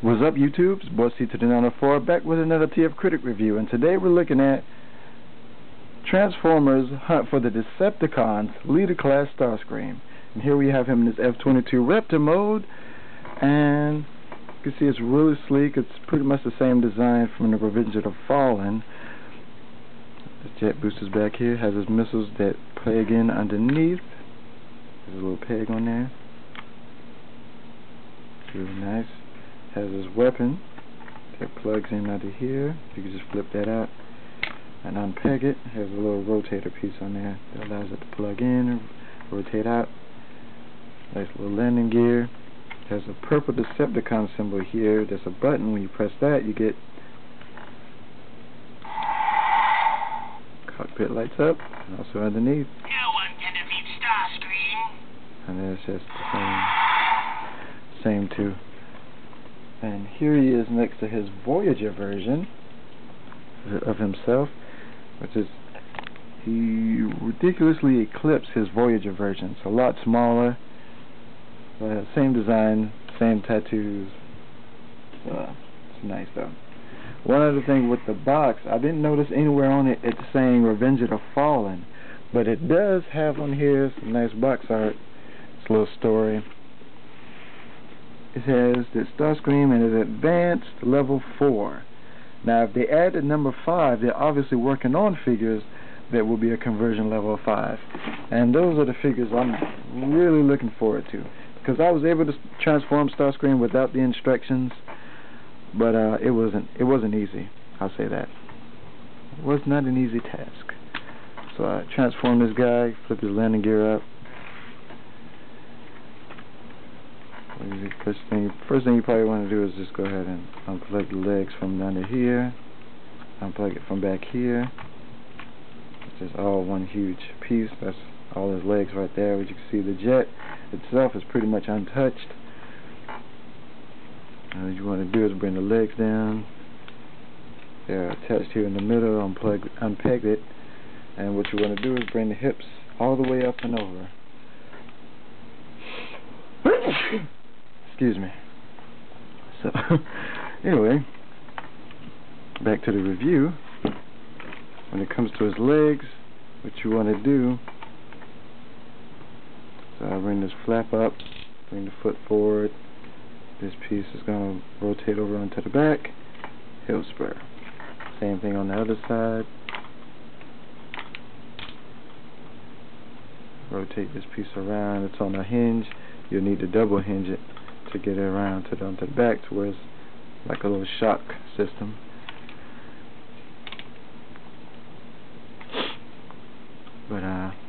What's up, YouTube? It's Boy C to the 904, back with another TF Critic review, and today we're looking at Transformers Hunt for the Decepticons Leader Class Starscream. And here we have him in his F-22 Raptor mode, and you can see it's really sleek. It's pretty much the same design from the Revenge of the Fallen. The jet booster's back here, has his missiles that plug in underneath. There's a little peg on there. Really nice. Has his weapon that plugs in under here. You can just flip that out and unpeg it. Has a little rotator piece on there that allows it to plug in and rotate out. Nice little landing gear. Has a purple Decepticon symbol here. There's a button. When you press that, you get cockpit lights up, and also underneath. No one can defeat Starscream. And there's just the same two. And here he is next to his Voyager version of himself, which is, he ridiculously eclipsed his Voyager version. It's a lot smaller, same design, same tattoos. It's nice though. One other thing with the box, I didn't notice anywhere on it it's saying Revenge of the Fallen, but it does have on here some nice box art. It's a little story. It says that Starscream is advanced level 4. Now, if they add the number 5, they're obviously working on figures that will be a conversion level of 5. And those are the figures I'm really looking forward to, because I was able to transform Starscream without the instructions, but it wasn't easy. I'll say that. It was not an easy task. So I transformed this guy, flip his landing gear up. First thing you probably want to do is just go ahead and unplug the legs from under here, unplug it from back here. It's just all one huge piece. That's all his legs right there. As you can see, the jet itself is pretty much untouched. And what you want to do is bring the legs down. They're attached here in the middle. Unpeg it, and what you want to do is bring the hips all the way up and over. Excuse me. So, anyway, back to the review. When it comes to his legs, what you want to do, so I bring this flap up, bring the foot forward. This piece is going to rotate over onto the back. Heel spur. Same thing on the other side. Rotate this piece around. It's on a hinge. You'll need to double hinge it to get it around to the back, to where it's like a little shock system. But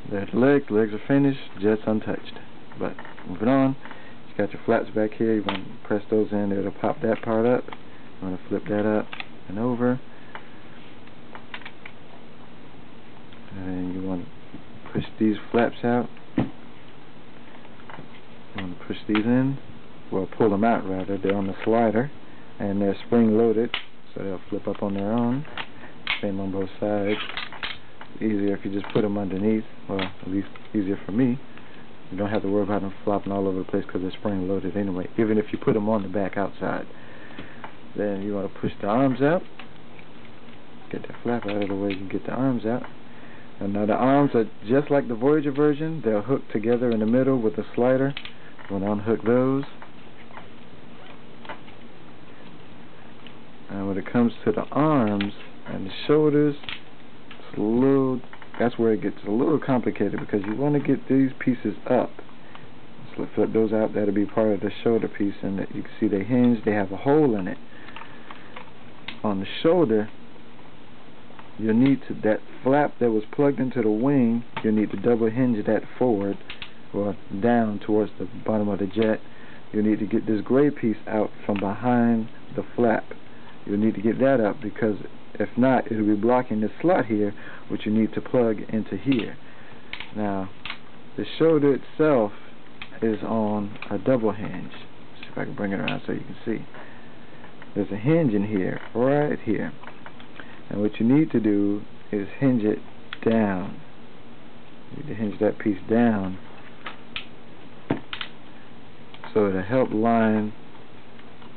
there's the legs are finished, jet's untouched. But moving on, you got your flaps back here. You want to press those in, it'll pop that part up. You want to flip that up and over, and then you want to push these flaps out. You want to push these in, well, pull them out rather. They're on the slider, and they're spring loaded, so they'll flip up on their own. Same on both sides. Easier if you just put them underneath, well, at least easier for me. You don't have to worry about them flopping all over the place because they're spring loaded anyway, even if you put them on the back outside. Then you want to push the arms out, get the flap out of the way, you can get the arms out. And now the arms are just like the Voyager version. They're hooked together in the middle with a slider. You want to unhook those. And when it comes to the arms and the shoulders, that's where it gets a little complicated, because you want to get these pieces up. So flip those out. That'll be part of the shoulder piece, and you can see they hinge. They have a hole in it. On the shoulder, you'll need to, that flap that was plugged into the wing, you'll need to double hinge that forward, or down towards the bottom of the jet. You'll need to get this gray piece out from behind the flap. You'll need to get that up, because if not, it'll be blocking this slot here, which you need to plug into here. Now, the shoulder itself is on a double hinge. Let's see if I can bring it around so you can see. There's a hinge in here, right here. And what you need to do is hinge it down. You need to hinge that piece down so to help line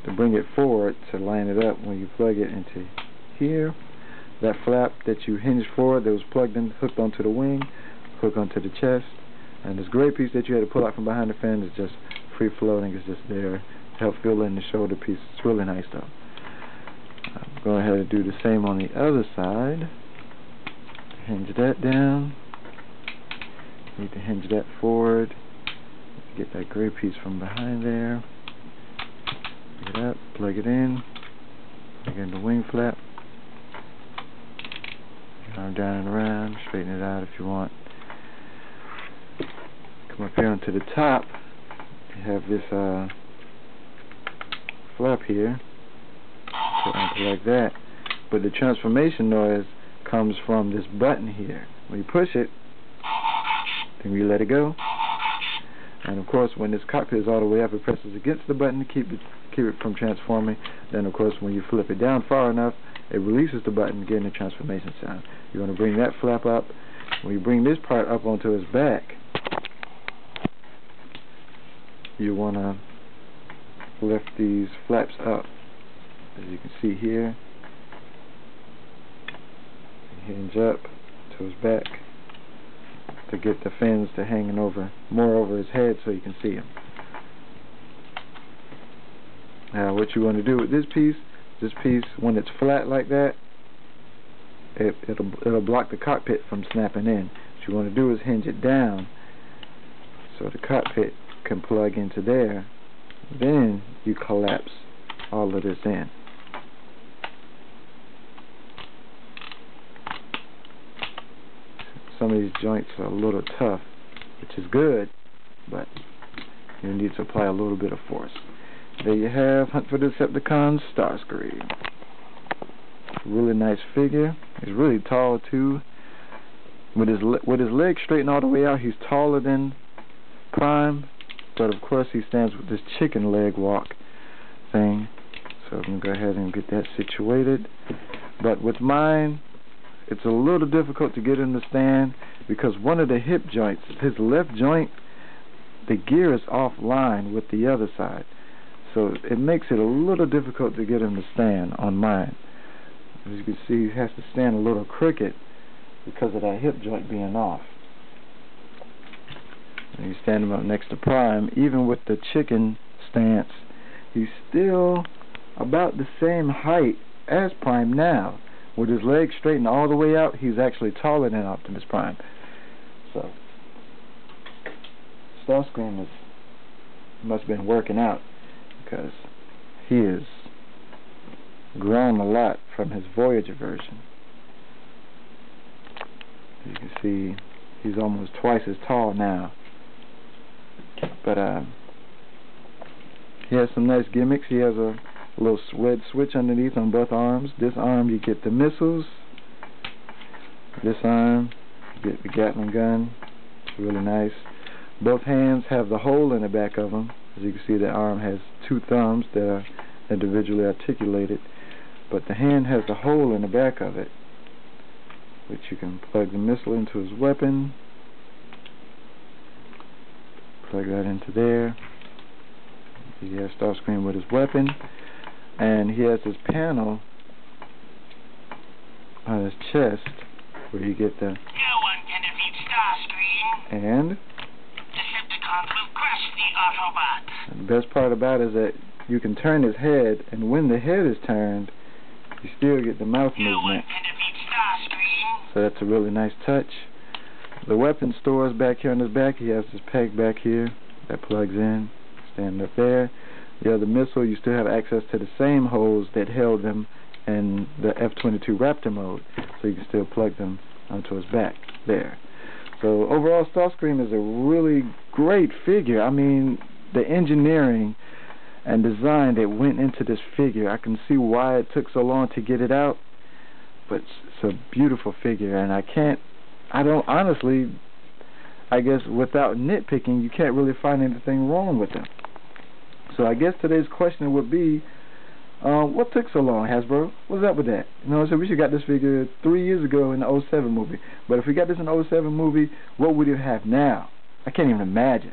to bring it forward to line it up when you plug it into here. That flap that you hinged for, that was plugged in, hooked onto the wing, hook onto the chest, and this gray piece that you had to pull out from behind the fin is just free floating. It's just there to help fill in the shoulder piece. It's really nice though. Go ahead and do the same on the other side. Hinge that down. Need to hinge that forward. Get that gray piece from behind there. Pick it up, plug it in, plug in the wing flap. Arm down and around, straighten it out if you want. Come up here onto the top. You have this flap here. Put onto like that. But the transformation noise comes from this button here. When you push it, then you let it go. And of course, when this cockpit is all the way up, it presses against the button to keep it from transforming. Then of course, when you flip it down far enough, it releases the button, getting the transformation sound. You want to bring that flap up. When you bring this part up onto his back, you want to lift these flaps up, as you can see here. Hinge up to his back to get the fins to hanging over more over his head so you can see him. Now what you want to do with this piece, when it's flat like that, it'll block the cockpit from snapping in. What you want to do is hinge it down so the cockpit can plug into there. Then you collapse all of this in. Some of these joints are a little tough, which is good, but you need to apply a little bit of force. There you have Hunt for the Decepticons, Starscream. Really nice figure. He's really tall too. With his legs straightened all the way out, he's taller than Prime, but of course he stands with this chicken leg walk thing. So I'm going to go ahead and get that situated. But with mine, it's a little difficult to get him to stand because one of the hip joints, his left joint, the gear is offline with the other side. So it makes it a little difficult to get him to stand on mine. As you can see, he has to stand a little crooked because of that hip joint being off. And you stand him up next to Prime, even with the chicken stance, he's still about the same height as Prime now. With his legs straightened all the way out, he's actually taller than Optimus Prime. So Starscream must have been working out, because he has grown a lot from his Voyager version. You can see he's almost twice as tall now. But he has some nice gimmicks. He has a little red switch underneath on both arms. This arm you get the missiles. This arm you get the Gatling gun. It's really nice. Both hands have the hole in the back of them. As you can see, the arm has two thumbs that are individually articulated, but the hand has a hole in the back of it, which you can plug the missile into his weapon. Plug that into there. He has Starscream with his weapon, and he has this panel on his chest where you get the No one can defeat Starscream. and Decepticons will crush the Autobots. the best part about it is that you can turn his head, and when the head is turned, you still get the mouth No one movement. can defeat Starscream. So that's a really nice touch. The weapon store is back here on his back. He has this peg back here that plugs in. Stand up there. The other missile, you still have access to the same holes that held them in the F-22 Raptor mode, so you can still plug them onto his back there. So overall, Starscream is a really great figure. I mean, the engineering and design that went into this figure, I can see why it took so long to get it out, but it's a beautiful figure, and I don't honestly, I guess without nitpicking, you can't really find anything wrong with him. So I guess today's question would be, what took so long, Hasbro? What's up with that? You know, so we should have got this figure 3 years ago in the 07 movie. But if we got this in the 07 movie, what would it have now? I can't even imagine.